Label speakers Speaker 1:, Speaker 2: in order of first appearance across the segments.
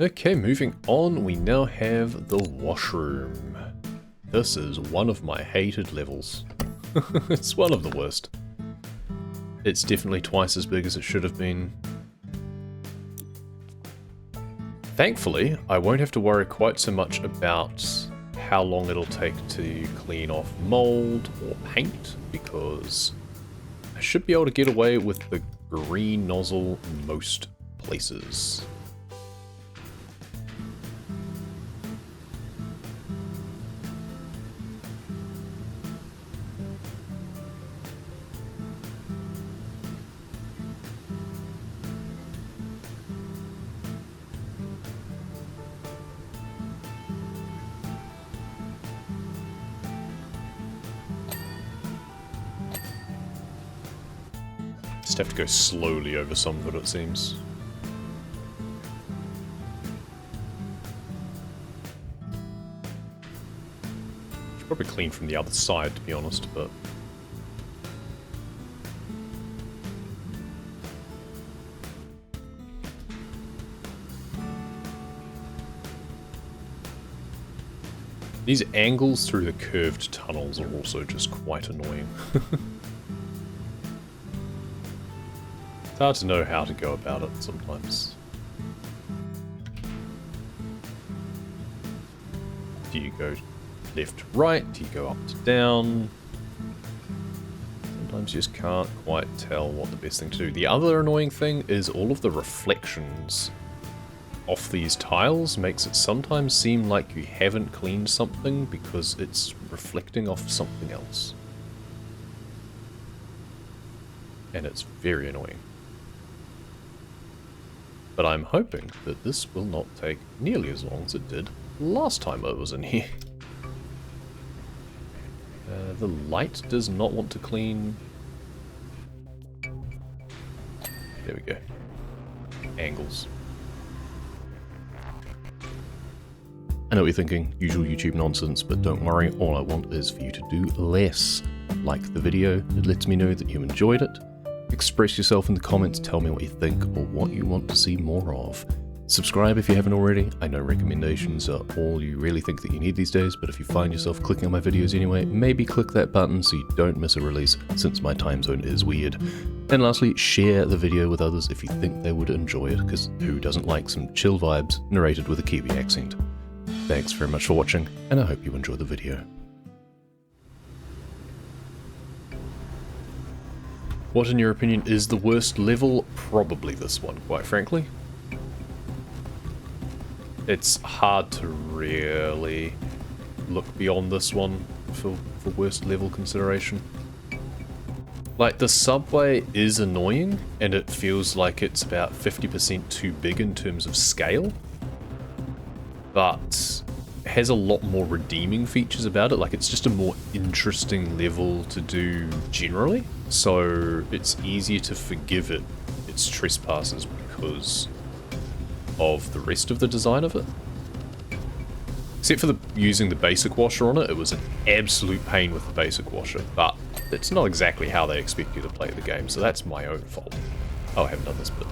Speaker 1: Okay, moving on, we now have the washroom. This is one of my hated levels. It's one of the worst. It's definitely twice as big as it should have been. Thankfully, I won't have to worry quite so much about how long it'll take to clean off mold or paint, because I should be able to get away with the green nozzle in most places. Just have to go slowly over some of it, it seems. Should probably clean from the other side, to be honest, but... These angles through the curved tunnels are also just quite annoying. It's hard to know how to go about it sometimes. Do you go left to right? Do you go up to down? Sometimes you just can't quite tell what the best thing to do. The other annoying thing is all of the reflections off these tiles makes it sometimes seem like you haven't cleaned something because it's reflecting off something else. And it's very annoying. But I'm hoping that this will not take nearly as long as it did last time I was in here. The light does not want to clean. There we go. Angles. I know what you're thinking, usual YouTube nonsense, but don't worry, all I want is for you to do less. Like the video, it lets me know that you enjoyed it. Express yourself in the comments, tell me what you think or what you want to see more of. Subscribe if you haven't already. I know recommendations are all you really think that you need these days, but if you find yourself clicking on my videos anyway, maybe click that button so you don't miss a release, since my time zone is weird. And lastly, share the video with others if you think they would enjoy it, because who doesn't like some chill vibes narrated with a Kiwi accent? Thanks very much for watching, and I hope you enjoy the video. What, in your opinion, is the worst level? Probably this one, quite frankly. It's hard to really look beyond this one for worst level consideration. Like, the subway is annoying, and it feels like it's about 50% too big in terms of scale. But it has a lot more redeeming features about it. Like, it's just a more interesting level to do generally. So it's easier to forgive it its trespasses because of the rest of the design of it. Except for using the basic washer on it, it was an absolute pain with the basic washer, but it's not exactly how they expect you to play the game, so that's my own fault. Oh, I haven't done this bit.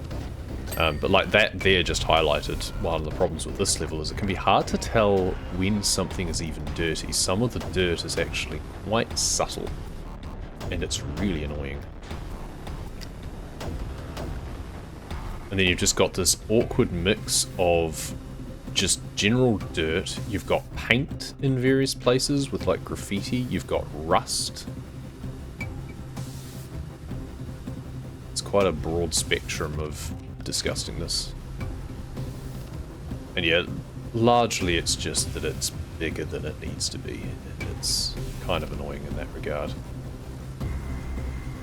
Speaker 1: But like that there just highlighted one of the problems with this level is it can be hard to tell when something is even dirty. Some of the dirt is actually quite subtle, and it's really annoying. And then you've just got this awkward mix of just general dirt. You've got paint in various places with like graffiti. You've got rust. It's quite a broad spectrum of disgustingness. And yeah, largely it's just that it's bigger than it needs to be. It's kind of annoying in that regard.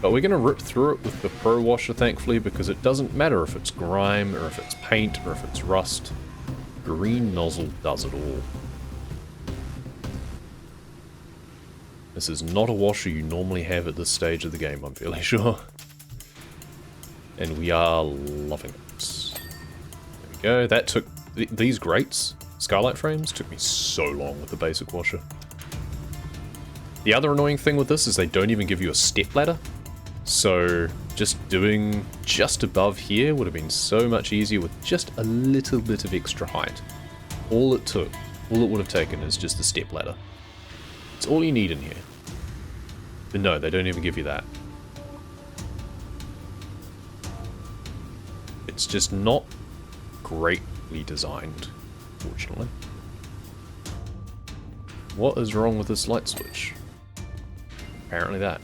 Speaker 1: But we're going to rip through it with the Pro Washer, thankfully, because it doesn't matter if it's grime, or if it's paint, or if it's rust. Green nozzle does it all. This is not a washer you normally have at this stage of the game, I'm fairly sure. And we are loving it. There we go. That took... these grates, skylight frames, took me so long with the basic washer. The other annoying thing with this is they don't even give you a step ladder. So just doing just above here would have been so much easier with just a little bit of extra height. All it would have taken is just the step ladder. It's all you need in here. But no, they don't even give you that. It's just not greatly designed, fortunately. What is wrong with this light switch? Apparently that.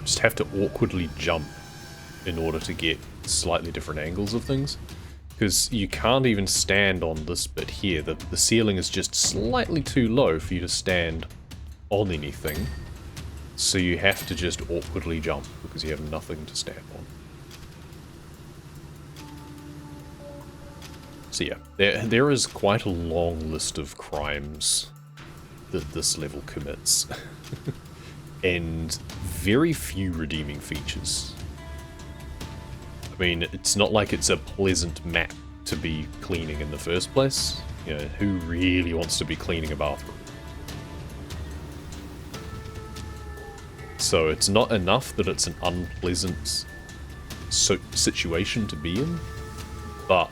Speaker 1: Just have to awkwardly jump in order to get slightly different angles of things. Because you can't even stand on this bit here. The ceiling is just slightly too low for you to stand on anything. So you have to just awkwardly jump because you have nothing to stand on. So yeah, there is quite a long list of crimes that this level commits. And very few redeeming features. I mean, it's not like it's a pleasant map to be cleaning in the first place. You know, who really wants to be cleaning a bathroom? So it's not enough that it's an unpleasant situation to be in, but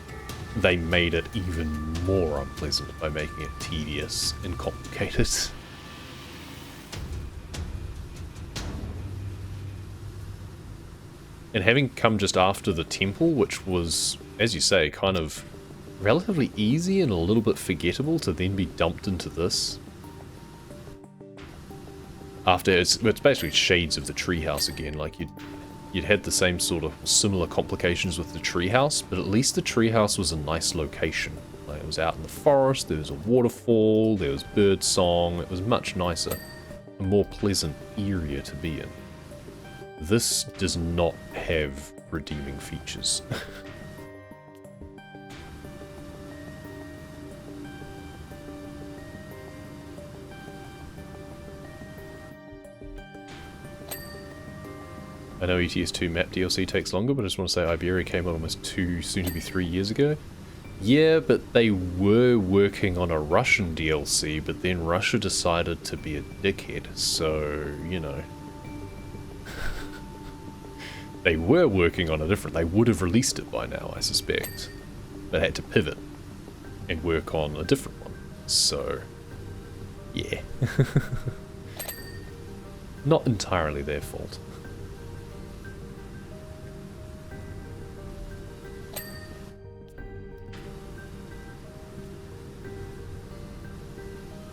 Speaker 1: they made it even more unpleasant by making it tedious and complicated. And having come just after the temple, which was, as you say, kind of relatively easy and a little bit forgettable, to then be dumped into this. After, it's basically shades of the treehouse again, like you'd had the same sort of similar complications with the treehouse, but at least the treehouse was a nice location. Like, it was out in the forest, there was a waterfall, there was bird song, it was much nicer, a more pleasant area to be in. This does not have redeeming features. I know ETS2 map DLC takes longer, but I just want to say Iberia came out almost 2, soon to be 3 years ago. Yeah, but they were working on a Russian DLC, but then Russia decided to be a dickhead, so, you know. They were working on a different... They would have released it by now, I suspect. But had to pivot and work on a different one. So, yeah. Not entirely their fault.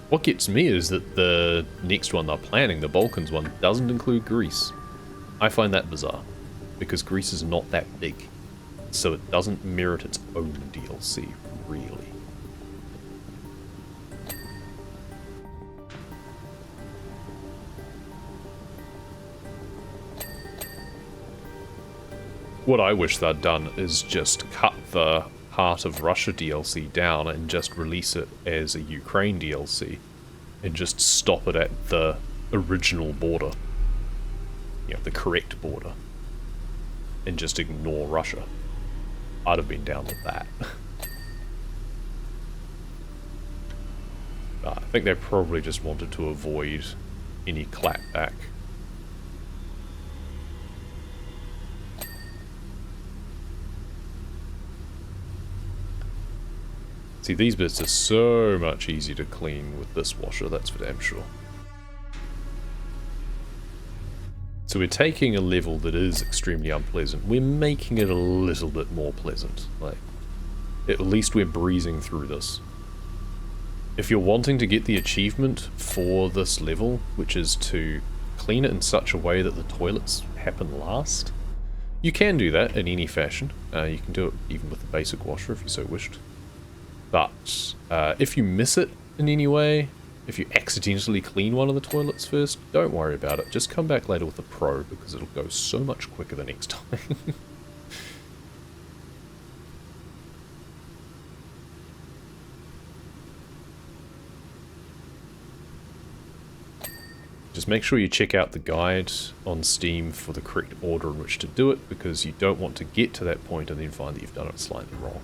Speaker 1: What gets me is that the next one they're planning, the Balkans one, doesn't include Greece. I find that bizarre, because Greece is not that big, so it doesn't merit its own DLC, really. What I wish they'd done is just cut the Heart of Russia DLC down and just release it as a Ukraine DLC, and just stop it at the original border. You know, the correct border. And just ignore Russia. I'd have been down with that. I think they probably just wanted to avoid any clapback. See, these bits are so much easier to clean with this washer, that's for damn sure. So we're taking a level that is extremely unpleasant, we're making it a little bit more pleasant. Like, at least we're breezing through this. If you're wanting to get the achievement for this level, which is to clean it in such a way that the toilets happen last, you can do that in any fashion. You can do it even with the basic washer if you so wished. But if you miss it in any way, if you accidentally clean one of the toilets first, don't worry about it. Just come back later with the pro, because it'll go so much quicker the next time. Just make sure you check out the guide on Steam for the correct order in which to do it, because you don't want to get to that point and then find that you've done it slightly wrong.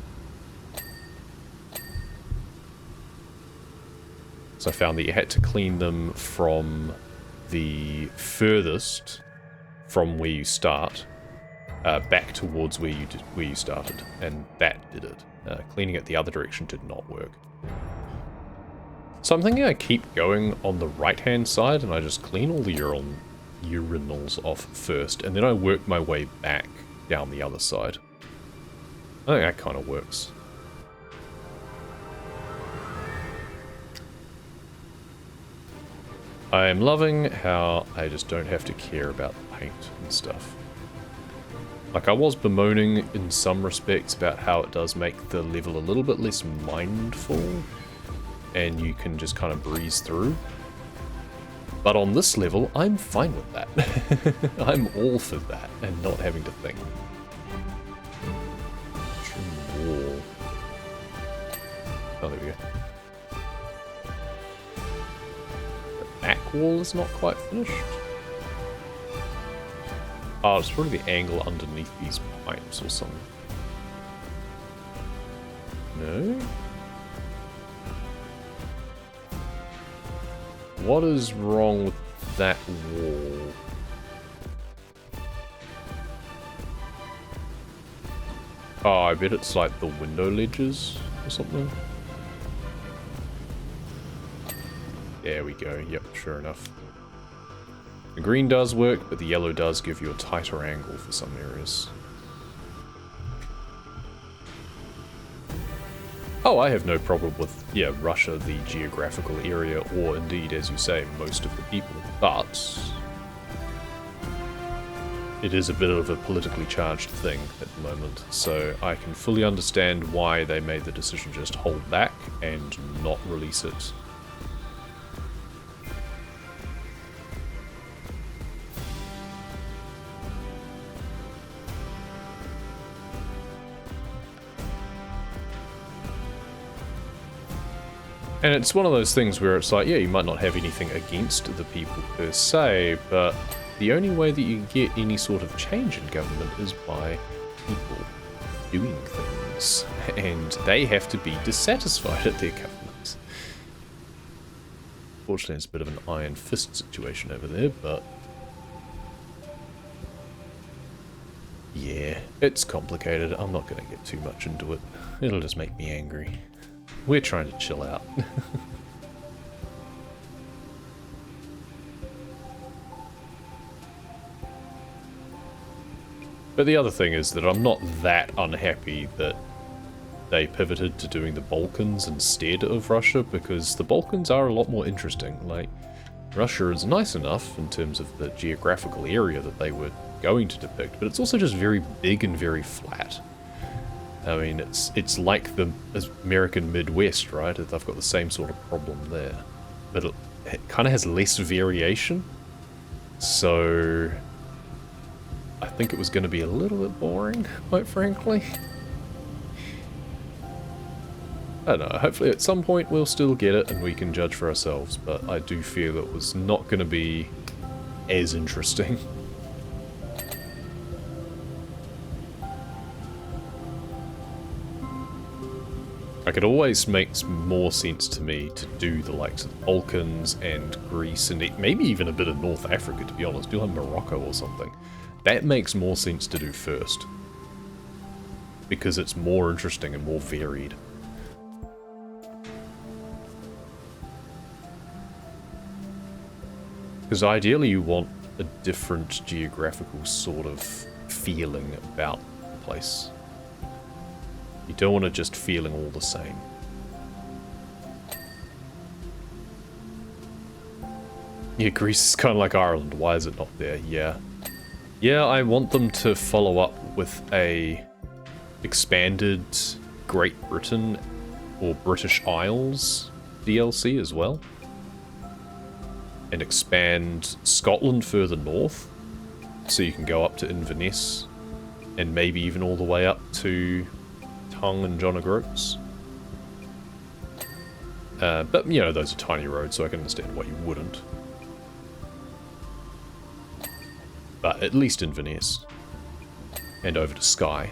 Speaker 1: So I found that you had to clean them from the furthest from where you start back towards where you started, and that did it. Cleaning it the other direction did not work. So I'm thinking I keep going on the right-hand side and I just clean all the urinals off first, and then I work my way back down the other side. I think that kind of works. I am loving how I just don't have to care about the paint and stuff. Like, I was bemoaning in some respects about how it does make the level a little bit less mindful, and you can just kind of breeze through. But on this level, I'm fine with that. I'm all for that, and not having to think. Trim wall. Oh, there we go. The back wall is not quite finished. Oh, it's probably the angle underneath these pipes or something. No? What is wrong with that wall? Oh, I bet it's like the window ledges or something. There we go. Yep, sure enough. The green does work, but the yellow does give you a tighter angle for some areas. Oh, I have no problem with, yeah, Russia, the geographical area, or indeed, as you say, most of the people, but it is a bit of a politically charged thing at the moment, so I can fully understand why they made the decision to just hold back and not release it. And it's one of those things where it's like, yeah, you might not have anything against the people per se, but the only way that you get any sort of change in government is by people doing things. And they have to be dissatisfied at their government. Fortunately, it's a bit of an iron fist situation over there, but yeah, it's complicated. I'm not going to get too much into it. It'll just make me angry. We're trying to chill out. But the other thing is that I'm not that unhappy that they pivoted to doing the Balkans instead of Russia, because the Balkans are a lot more interesting. Like, Russia is nice enough in terms of the geographical area that they were going to depict, but it's also just very big and very flat. I mean, it's like the American Midwest, right? They've got the same sort of problem there. But it kind of has less variation. So I think it was going to be a little bit boring, quite frankly. I don't know, hopefully at some point we'll still get it and we can judge for ourselves, but I do fear that it was not going to be as interesting. Like, it always makes more sense to me to do the likes of the Balkans and Greece and maybe even a bit of North Africa, to be honest. Do like Morocco or something. That makes more sense to do first. Because it's more interesting and more varied. Because ideally you want a different geographical sort of feeling about the place. You don't want it just feeling all the same. Yeah, Greece is kind of like Ireland. Why is it not there? Yeah. Yeah, I want them to follow up with a expanded Great Britain or British Isles DLC as well. And expand Scotland further north, so you can go up to Inverness, and maybe even all the way up to Tongue and John O'Groats. But, you know, those are tiny roads, so I can understand why you wouldn't. But at least Inverness. And over to Skye.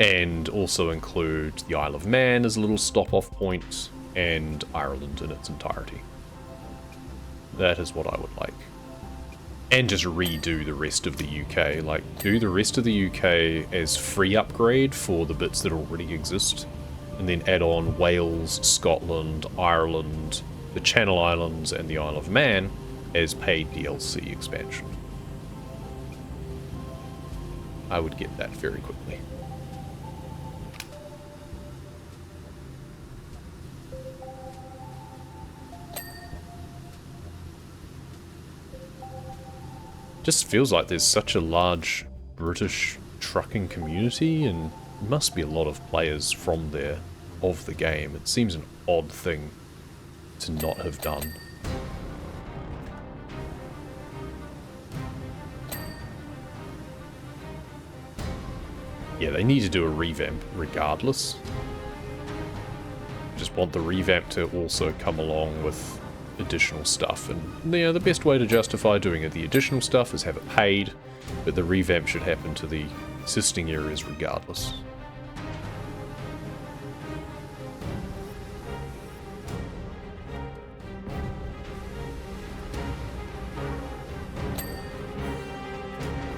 Speaker 1: And also include the Isle of Man as a little stop-off point, and Ireland in its entirety. That is what I would like. And just redo the rest of the UK. Like, do the rest of the UK as free upgrade for the bits that already exist. And then add on Wales, Scotland, Ireland, the Channel Islands, and the Isle of Man as paid DLC expansion. I would get that very quickly. Just feels like there's such a large British trucking community, and must be a lot of players from there of the game. It seems an odd thing to not have done. Yeah, they need to do a revamp regardless. Just want the revamp to also come along with additional stuff, and you know, the best way to justify doing the additional stuff is have it paid, but the revamp should happen to the existing areas regardless.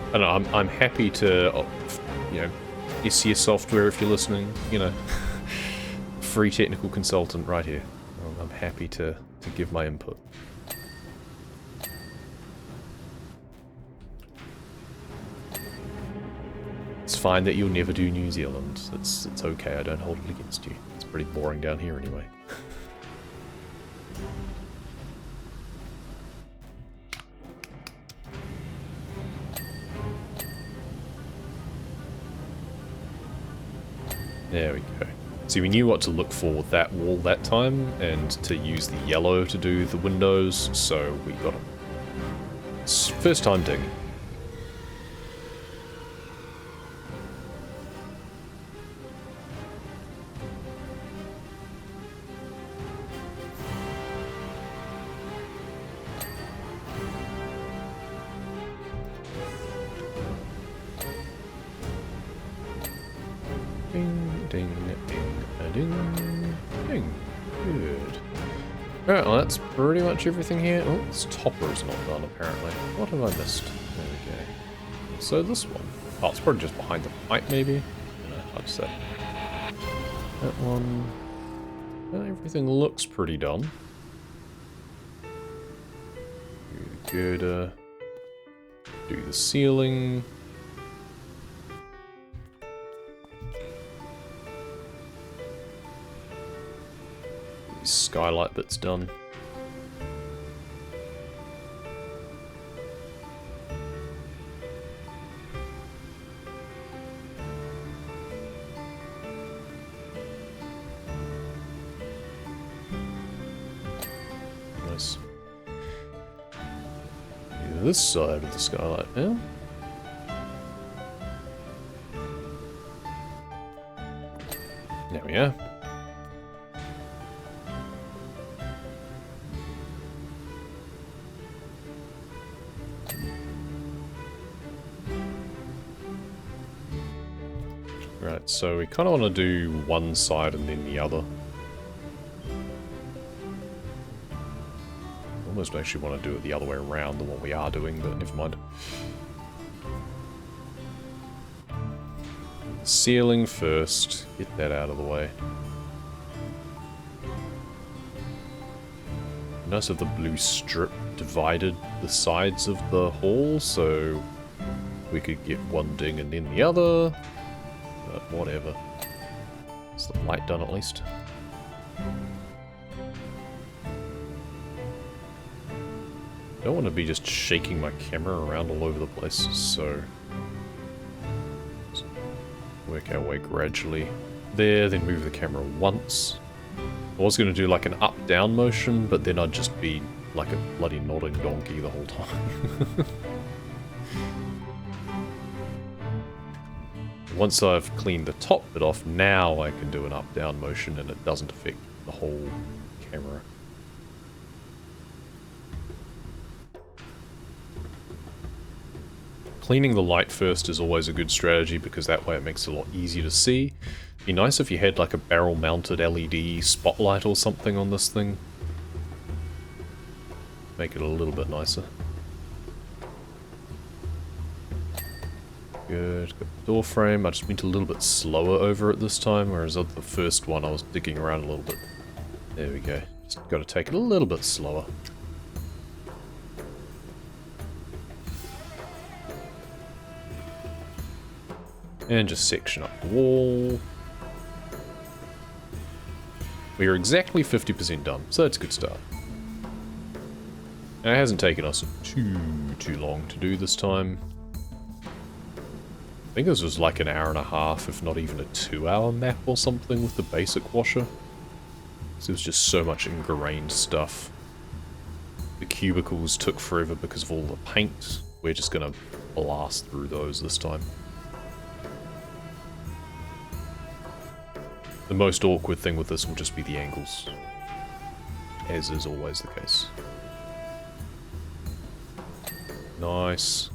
Speaker 1: I don't know, I'm happy to, you know, SCS Software if you're listening, you know, free technical consultant right here. I'm happy to give my input. It's fine that you'll never do New Zealand. It's okay, I don't hold it against you. It's pretty boring down here anyway. There we go. See, we knew what to look for with that wall that time, and to use the yellow to do the windows, so we got it. It's first time digging. Ding, ding, ding, ding, ding. Good. Alright, well that's pretty much everything here. Oh, this topper is not done apparently. What have I missed? There we go. So this one. Oh, it's probably just behind the pipe maybe? No, I'd say. That one. Everything looks pretty done. Do the girder. Do the ceiling. Skylight bit's done. Nice. This side of the skylight now. There we are. Right, so we kind of want to do one side and then the other. Almost actually want to do it the other way around than what we are doing, but never mind. Ceiling first, get that out of the way. Notice if the blue strip divided the sides of the hall, so we could get one ding and then the other. But whatever. Is the light done at least? I don't want to be just shaking my camera around all over the place, so let's work our way gradually there, then move the camera once. I was going to do like an up-down motion, but then I'd just be like a bloody nodding donkey the whole time. Once I've cleaned the top bit off, now I can do an up-down motion and it doesn't affect the whole camera. Cleaning the light first is always a good strategy because that way it makes it a lot easier to see. Be nice if you had like a barrel mounted LED spotlight or something on this thing. Make it a little bit nicer. Good, got the door frame. I just went a little bit slower over it this time, whereas on the first one I was digging around a little bit. There we go. Just got to take it a little bit slower. And just section up the wall. We are exactly 50% done, so that's a good start. Now, it hasn't taken us too long to do this time. I think this was like an hour and a half, if not even a 2-hour map or something with the basic washer. So it was just so much ingrained stuff. The cubicles took forever because of all the paint. We're just going to blast through those this time. The most awkward thing with this will just be the angles, as is always the case. Nice.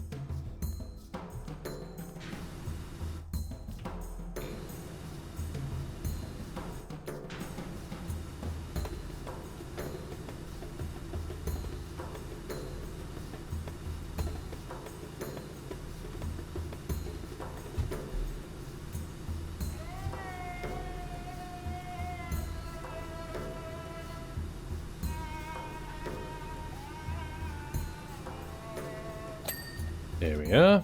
Speaker 1: There we are.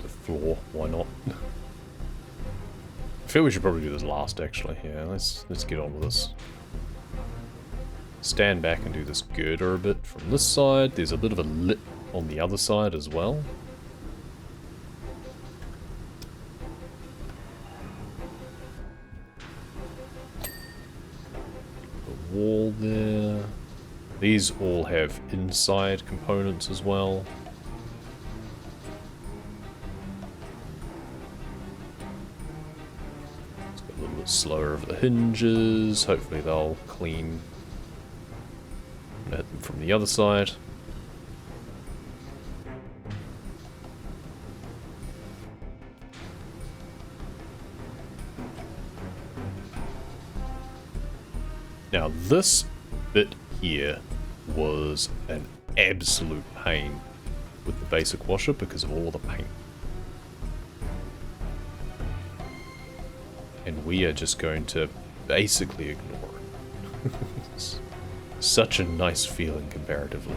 Speaker 1: The floor, why not? I feel we should probably do this last, actually. Yeah, let's get on with this. Stand back and do this girder a bit from this side. There's a bit of a lip on the other side as well. Wall there. These all have inside components as well. Let's go a little bit slower over the hinges. Hopefully they'll clean. Hit them from the other side. Now this bit here was an absolute pain with the basic washer because of all the paint. And we are just going to basically ignore it. It's such a nice feeling comparatively.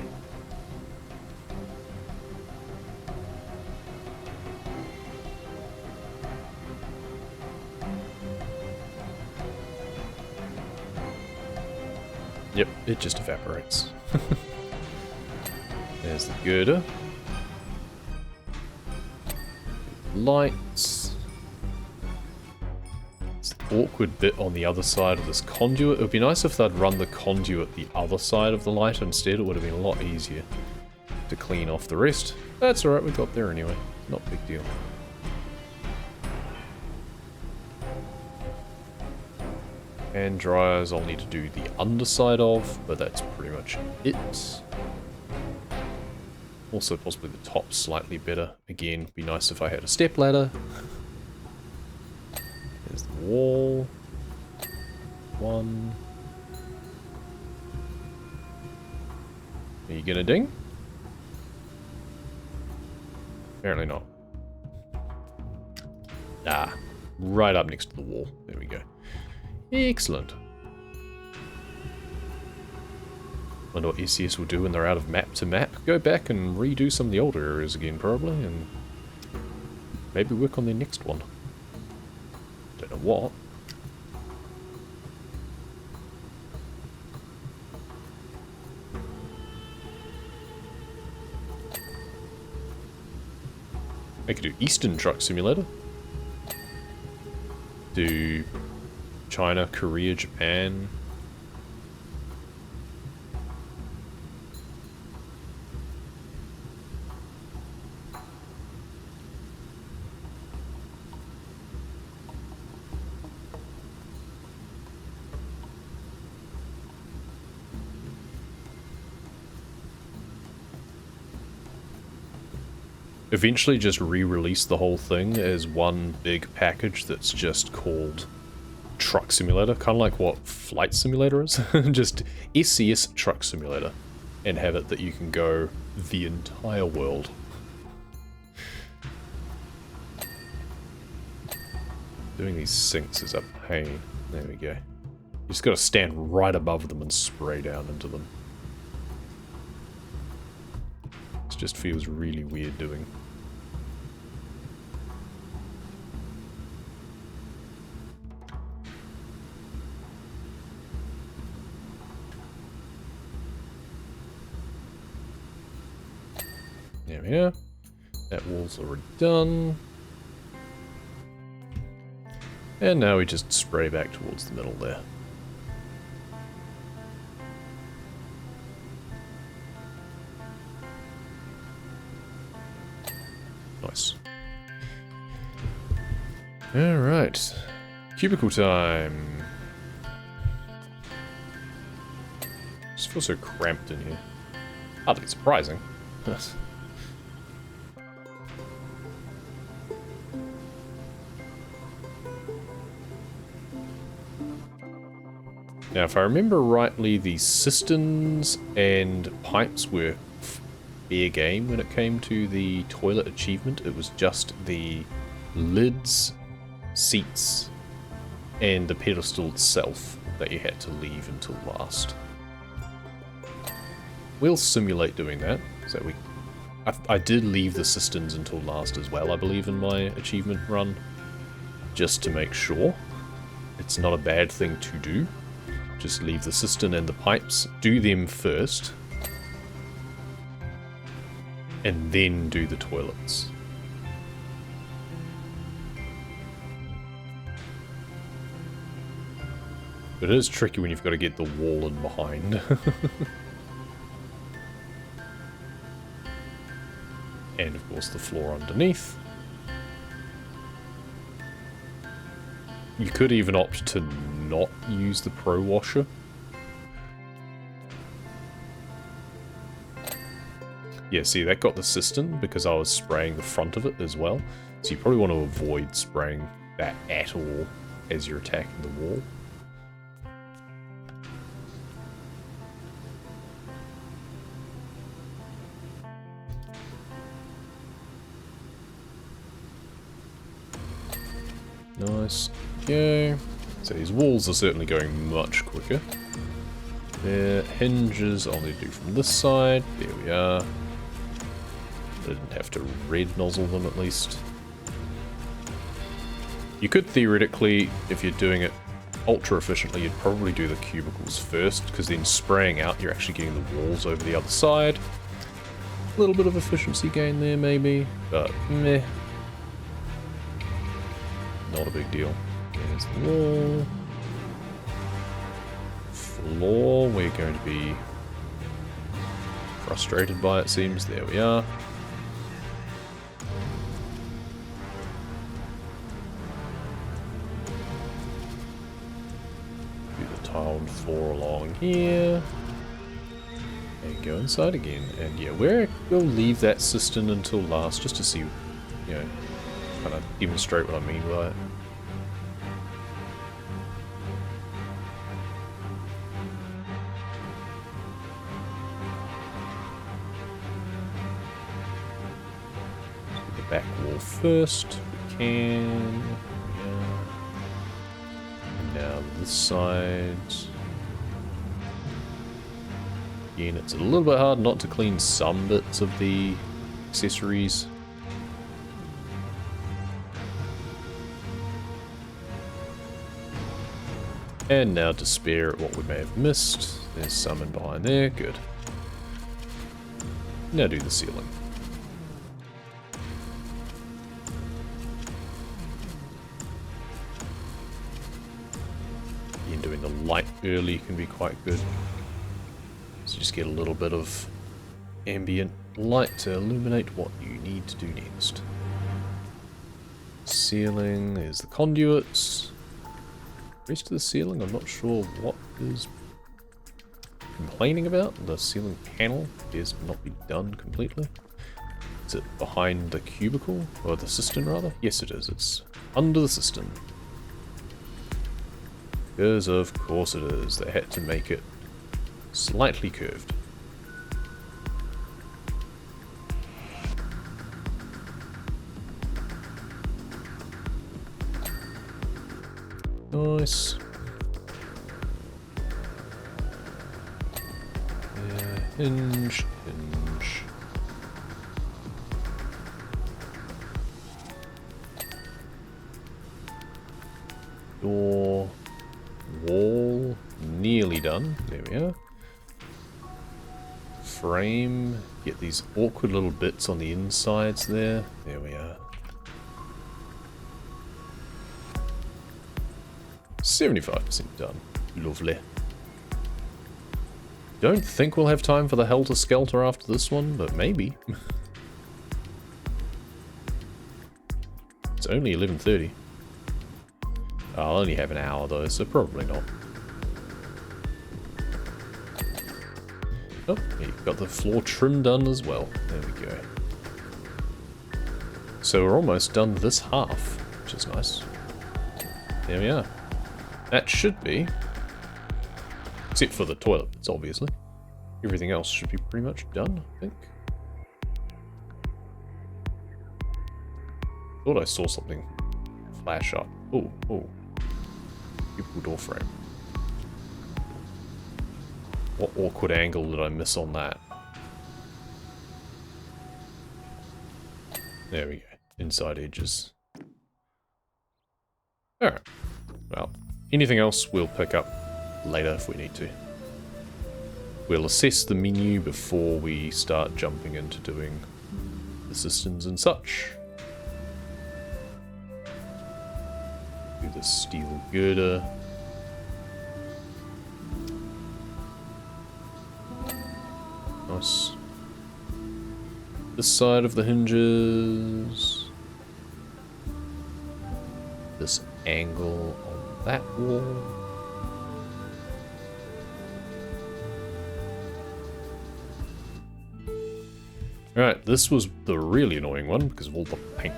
Speaker 1: Yep, it just evaporates. There's the girder. Lights. It's the awkward bit on the other side of this conduit. It would be nice if they'd run the conduit the other side of the light instead. It would have been a lot easier to clean off the rest. That's alright, we got there anyway. Not a big deal. Hand dryers I'll need to do the underside of, but that's pretty much it. Also possibly the top slightly better. Again, be nice if I had a step ladder. There's the wall. One. Are you gonna ding? Apparently not. Ah, right up next to the wall. There we go. Excellent. Wonder what SCS will do when they're out of map to map. Go back and redo some of the older areas again, probably, and maybe work on their next one. Don't know what. I could do Eastern Truck Simulator. Do China, Korea, Japan. eventually just re-release the whole thing as one big package that's just called Truck Simulator, kind of like what Flight Simulator is, just SCS Truck Simulator, and have it that you can go the entire world. Doing these sinks is a pain. There we go. You just gotta stand right above them and spray down into them. It just feels really weird doing. There we are. That wall's already done. And now we just spray back towards the middle there. Nice. Alright. Cubicle time. Just feels so cramped in here. Hardly surprising. Now, if I remember rightly, the cisterns and pipes were fair game when it came to the toilet achievement. It was just the lids, seats, and the pedestal itself that you had to leave until last. We'll simulate doing that. So I did leave the cisterns until last as well, I believe, in my achievement run, just to make sure. It's not a bad thing to do. Just leave the cistern and the pipes, do them first, and then do the toilets. But it is tricky when you've got to get the wall in behind. And of course the floor underneath. You could even opt to not use the Pro Washer. Yeah, see, that got the cistern because I was spraying the front of it as well. So you probably want to avoid spraying that at all as you're attacking the wall. Nice. Okay. So these walls are certainly going much quicker. There, hinges I'll need to do from this side. There we are. Didn't have to red nozzle them at least. You could theoretically, if you're doing it ultra efficiently, you'd probably do the cubicles first, because then spraying out, you're actually getting the walls over the other side. A little bit of efficiency gain there maybe, but meh. Not a big deal. There's the wall. Floor, we're going to be frustrated by, it seems. There we are. Do the tiled floor along here. And go inside again. And yeah, we'll leave that cistern until last, just to see, you know, kind of demonstrate what I mean by it. Back wall first, we can. Yeah. Now this side. Again, it's a little bit hard not to clean some bits of the accessories. And now to spare what we may have missed. There's some in behind there, good. Now do the ceiling. Doing the light early can be quite good. So you just get a little bit of ambient light to illuminate what you need to do next. Ceiling, there's the conduits. Rest of the ceiling, I'm not sure what is complaining about. The ceiling panel appears to not be done completely. Is it behind the cubicle? Or the cistern, rather? Yes, it is. It's under the cistern. Because of course it is. They had to make it slightly curved. Nice. Yeah, hinge, hinge. Door, wall, nearly done. There we are. Frame, get these awkward little bits on the insides there. There we are. 75% done. Lovely. Don't think we'll have time for the Helter Skelter after this one, but maybe. It's only 11:30. I'll only have an hour though, so probably not. Oh, you've got the floor trim done as well. There we go. So we're almost done this half, which is nice. There we are. That should be, except for the toilet bits, obviously. Everything else should be pretty much done, I think. Thought I saw something flash up. Oh, oh. Cubicle door frame. What awkward angle did I miss on that? There we go. Inside edges. Alright. Well, anything else we'll pick up later if we need to. We'll assess the menu before we start jumping into doing the systems and such. Do the steel girder. Nice. This side of the hinges. This angle on that wall. Alright, this was the really annoying one because of all the paint.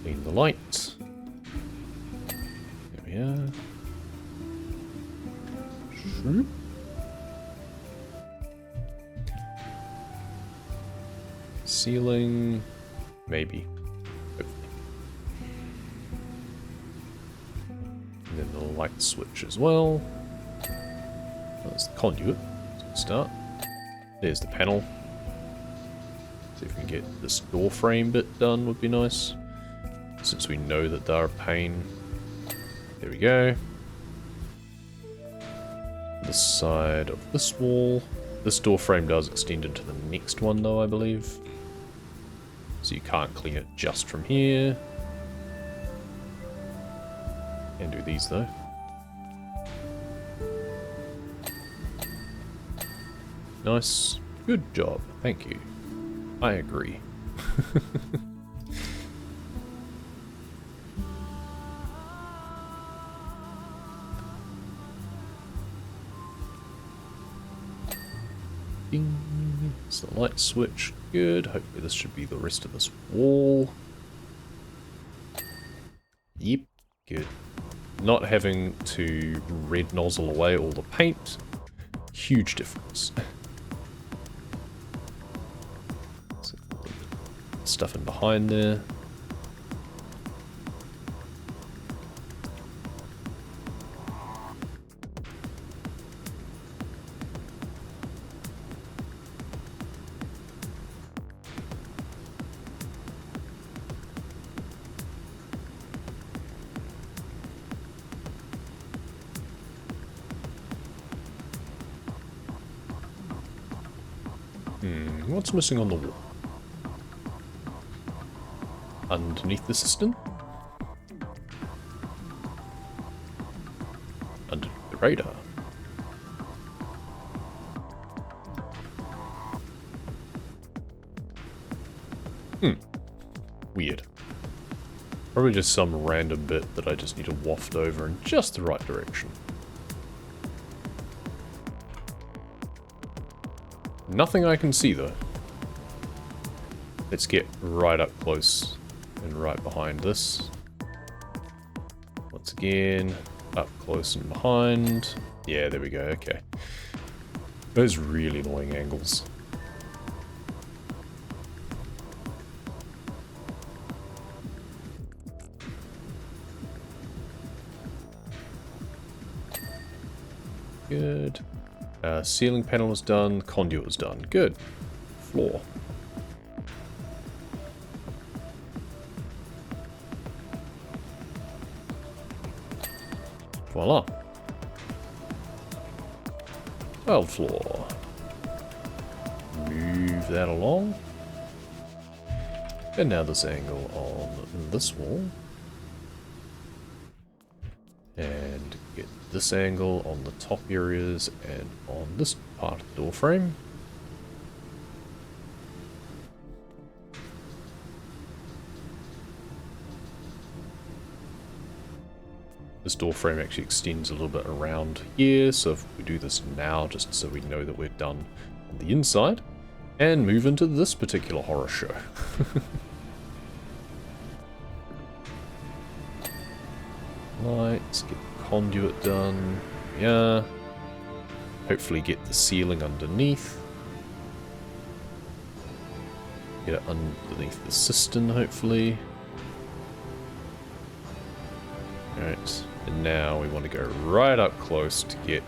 Speaker 1: Clean the light. There we are. Shoop. Ceiling, maybe. And then the light switch as well. That's the conduit. Let's start. There's the panel. See if we can get this door frame bit done would be nice. Since we know that they're a pain. There we go. This side of this wall. This door frame does extend into the next one though, I believe. So you can't clean it just from here. Can do these though. Nice. Good job. Thank you. I agree. Ding. It's the light switch. Good. Hopefully this should be the rest of this wall. Yep. Good. Not having to red nozzle away all the paint. Huge difference. Stuff in behind there. What's missing on the wall? Underneath the cistern? Underneath the radar? Weird. Probably just some random bit that I just need to waft over in just the right direction. Nothing I can see though. Let's get right up close and right behind this. Once again, up close and behind. Yeah, there we go, okay. Those really annoying angles. Good. Ceiling panel is done. Conduit is done. Good. Floor. Voila. Tiled floor. Move that along. And now this angle on this wall. And get this angle on the top areas and on this part of the door frame. This door frame actually extends a little bit around here, so if we do this now, just so we know that we're done on the inside, and move into this particular horror show. Lights, get the conduit done. Yeah. Hopefully get the ceiling underneath. Get it underneath the cistern, hopefully. Alright, and now we want to go right up close to get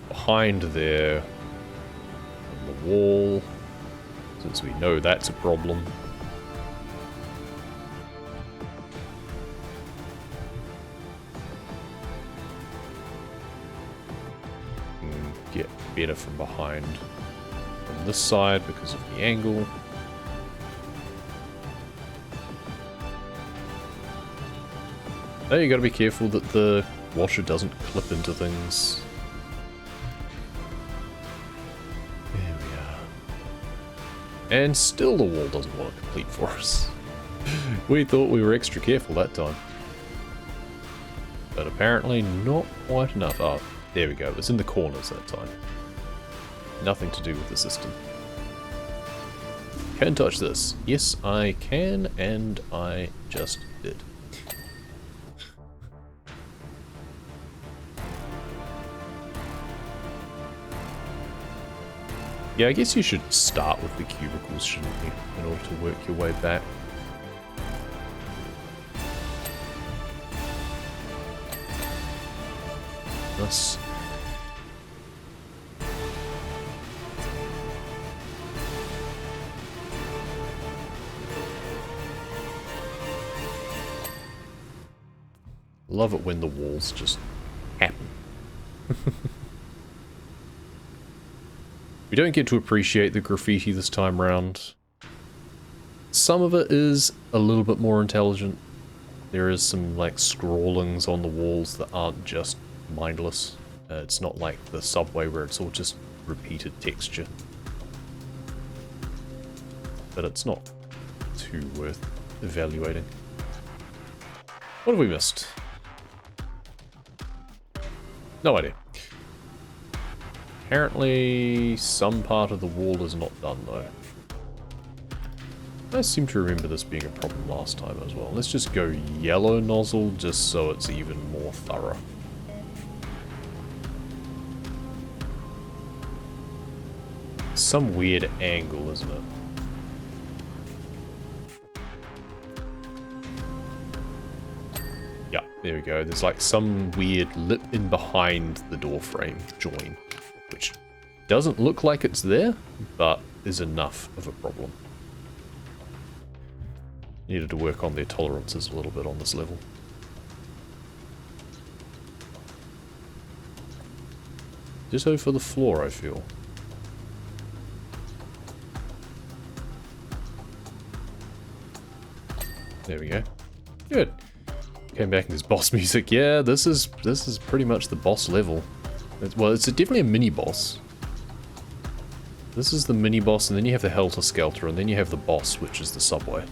Speaker 1: behind there on the wall, since we know that's a problem. Get better from behind from this side because of the angle. Now you gotta be careful that the washer doesn't clip into things. There we are. And still the wall doesn't want to complete for us. We thought we were extra careful that time. But apparently not quite enough. Oh, there we go. It's in the corners that time. Nothing to do with the system. Can touch this. Yes, I can, and I just did. Yeah, I guess you should start with the cubicles, shouldn't you, in order to work your way back. Nice. Love it when the walls just happen. We don't get to appreciate the graffiti this time round. Some of it is a little bit more intelligent. There is some like scrawlings on the walls that aren't just mindless. It's not like the subway where it's all just repeated texture. But it's not too worth evaluating. What have we missed? No idea. Apparently, some part of the wall is not done, though. I seem to remember this being a problem last time as well. Let's just go yellow nozzle, just so it's even more thorough. Some weird angle, isn't it? Yeah, there we go. There's like some weird lip in behind the door frame join, which doesn't look like it's there, but is enough of a problem. Needed to work on their tolerances a little bit on this level. Ditto for the floor, I feel. There we go. Good. Came back in this boss music. Yeah, this is pretty much the boss level. Well, it's definitely a mini boss. This is the mini-boss, and then you have the Helter-Skelter, and then you have the boss, which is the subway.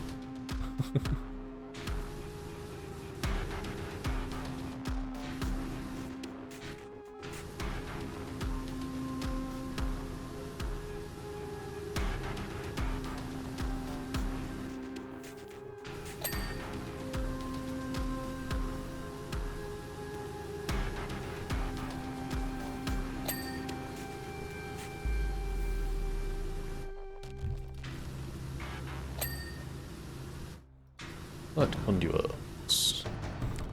Speaker 1: Light conduits.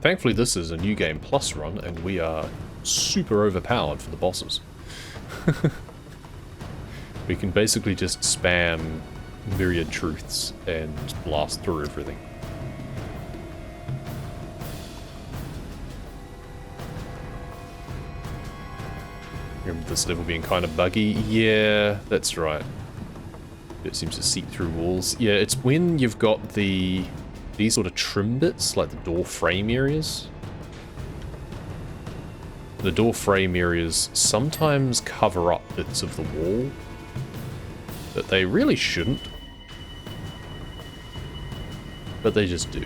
Speaker 1: Thankfully this is a New Game Plus run, and we are super overpowered for the bosses. We can basically just spam myriad truths and blast through everything. Remember this level being kind of buggy? Yeah, that's right. It seems to seep through walls. Yeah, it's when you've got these sort of trim bits, like the door frame areas. The door frame areas sometimes cover up bits of the wall that they really shouldn't. But they just do.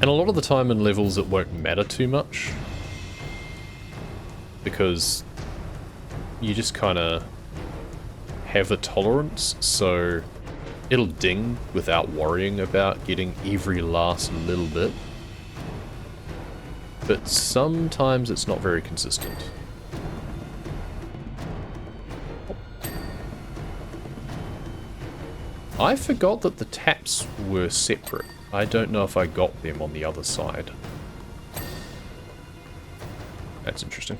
Speaker 1: And a lot of the time in levels it won't matter too much, because you just kind of have a tolerance, so it'll ding without worrying about getting every last little bit. But sometimes it's not very consistent. I forgot that the taps were separate. I don't know if I got them on the other side. That's interesting.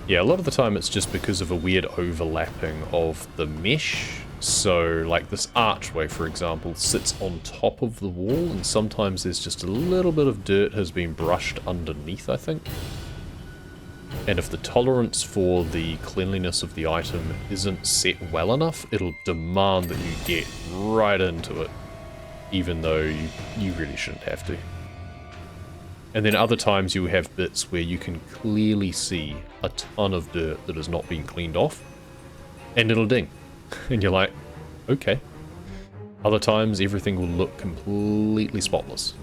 Speaker 1: Yeah, a lot of the time it's just because of a weird overlapping of the mesh. So, like this archway, for example, sits on top of the wall, and sometimes there's just a little bit of dirt has been brushed underneath, I think. And if the tolerance for the cleanliness of the item isn't set well enough, it'll demand that you get right into it, even though you really shouldn't have to. And then other times you'll have bits where you can clearly see a ton of dirt that has not been cleaned off, and it'll ding. And you're like, okay. Other times everything will look completely spotless,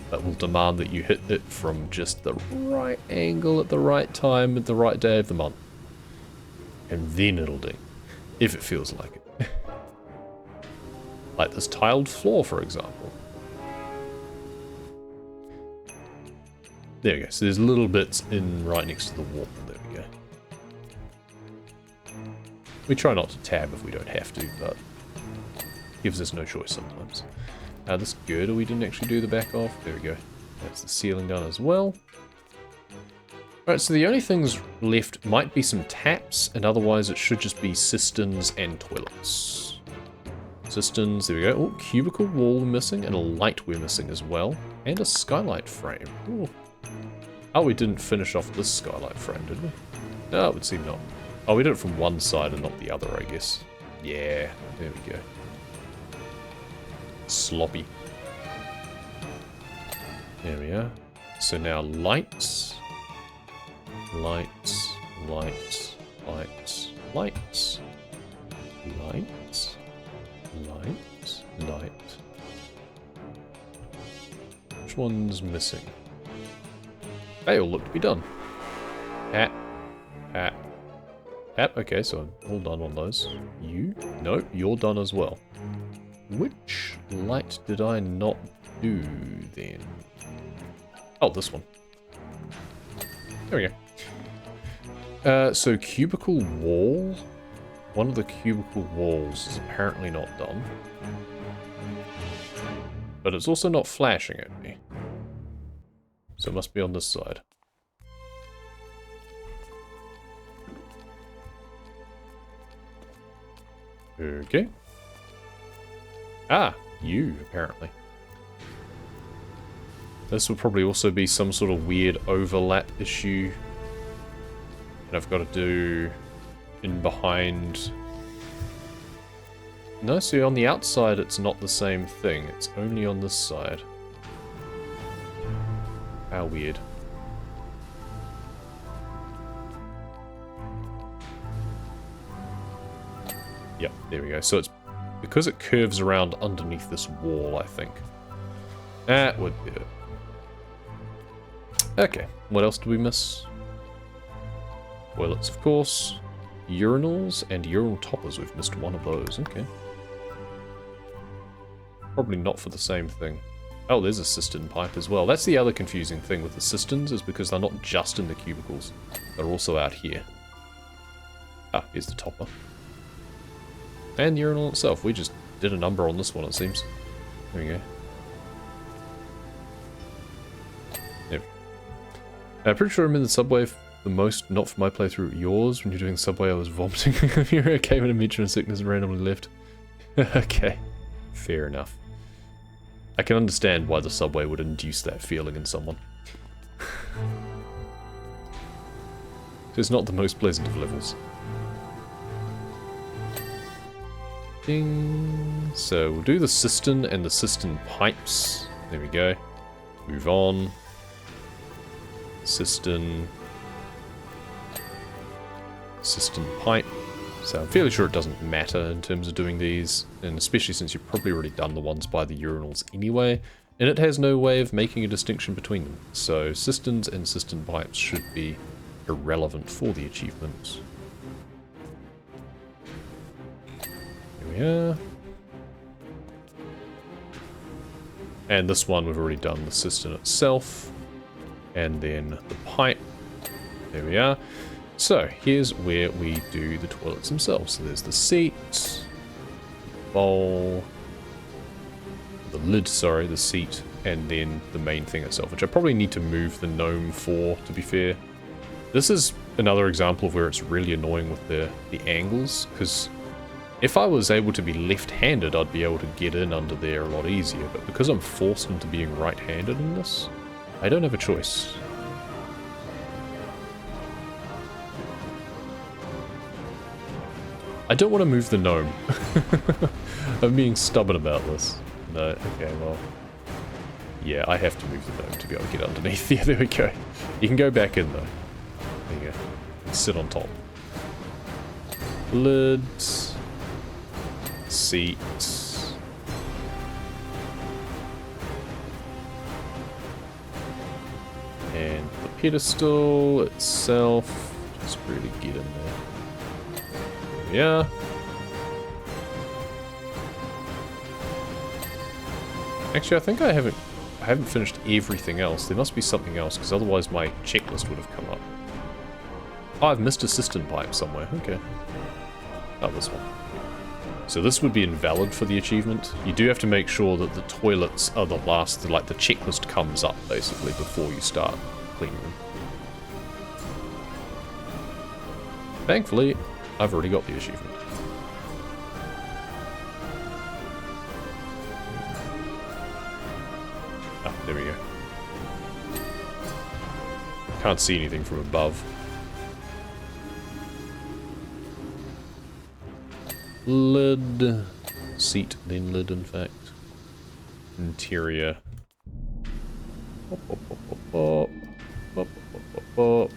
Speaker 1: but will demand that you hit it from just the right angle at the right time at the right day of the month. And then it'll ding, if it feels like it. Like this tiled floor, for example. There we go. So there's little bits in right next to the wall. There we go. We try not to tab if we don't have to, but gives us no choice sometimes. This girder we didn't actually do the back of. There we go. That's the ceiling done as well. Alright, so the only things left might be some taps, and otherwise it should just be cisterns and toilets. Cisterns, there we go. Oh, cubicle wall missing, and a light we're missing as well. And a skylight frame. Ooh. Oh, we didn't finish off this skylight frame, did we? No, it would seem not. Oh, we did it from one side and not the other, I guess. Yeah, there we go. Sloppy. There we are. So now lights. Lights. Lights. Lights. Lights. Lights. Lights. Light. Which one's missing? They all look to be done. Tap. Tap. Tap. Okay, so I'm all done on those. You? Nope, you're done as well. Which light did I not do then? Oh, this one. There we go. So cubicle wall. One of the cubicle walls is apparently not done. But it's also not flashing at me. So it must be on this side. Okay. Ah, you, apparently. This will probably also be some sort of weird overlap issue. And I've got to do in behind No, see, on the outside it's not the same thing. It's only on this side. How weird. Yep, there we go. So it's because it curves around underneath this wall, I think. That would be it. Okay, what else do we miss? Toilets, of course. Urinals and urinal toppers. We've missed one of those. Okay. Probably not for the same thing. Oh, there's a cistern pipe as well. That's the other confusing thing with the cisterns, is because they're not just in the cubicles. They're also out here. Ah, here's the topper. And the urinal itself. We just did a number on this one, it seems. There we go. Yep. I'm pretty sure I'm in the subway the most, not for my playthrough, yours. When you're doing subway, I was vomiting. Here I came in a mention of sickness and randomly left. Okay. Fair enough. I can understand why the subway would induce that feeling in someone. It's not the most pleasant of levels. Ding. So we'll do the cistern and the cistern pipes. There we go. Move on. Cistern. Cistern pipe. So I'm fairly sure it doesn't matter in terms of doing these, and especially since you've probably already done the ones by the urinals anyway, and it has no way of making a distinction between them. So cisterns and cistern pipes should be irrelevant for the achievements. Here we are. And this one we've already done the cistern itself, and then the pipe. There we are. So, here's where we do the toilets themselves. So there's the seat, the bowl, the lid, sorry, the seat, and then the main thing itself, which I probably need to move the gnome for, to be fair. This is another example of where it's really annoying with the angles, because if I was able to be left-handed, I'd be able to get in under there a lot easier, but because I'm forced into being right-handed in this, I don't have a choice. I don't want to move the gnome. I'm being stubborn about this. No, okay, well. Yeah, I have to move the gnome to be able to get underneath. Yeah, there we go. You can go back in though. There you go. Sit on top. Lids. Seats. And the pedestal itself. Just really get in there. Yeah. Actually, I think I haven't finished everything else. There must be something else, because otherwise my checklist would have come up. Oh, I've missed a cistern pipe somewhere. Okay. Oh, this one. So this would be invalid for the achievement. You do have to make sure that the toilets are the last, like the checklist comes up, basically, before you start cleaning them. Thankfully, I've already got the achievement. Ah, there we go. Can't see anything from above. Lid. Seat, then lid, in fact. Interior. Pop, pop, pop, pop, pop. Pop, pop, pop, pop.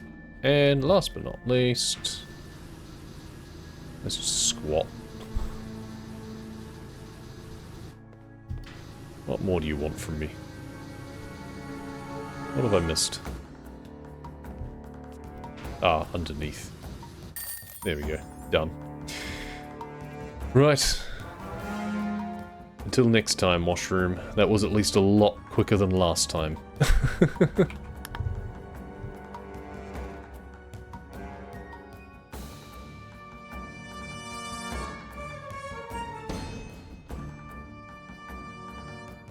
Speaker 1: And last but not least... let's just squat. What more do you want from me? What have I missed? Ah, underneath. There we go. Done. Right. Until next time, Washroom. That was at least a lot quicker than last time.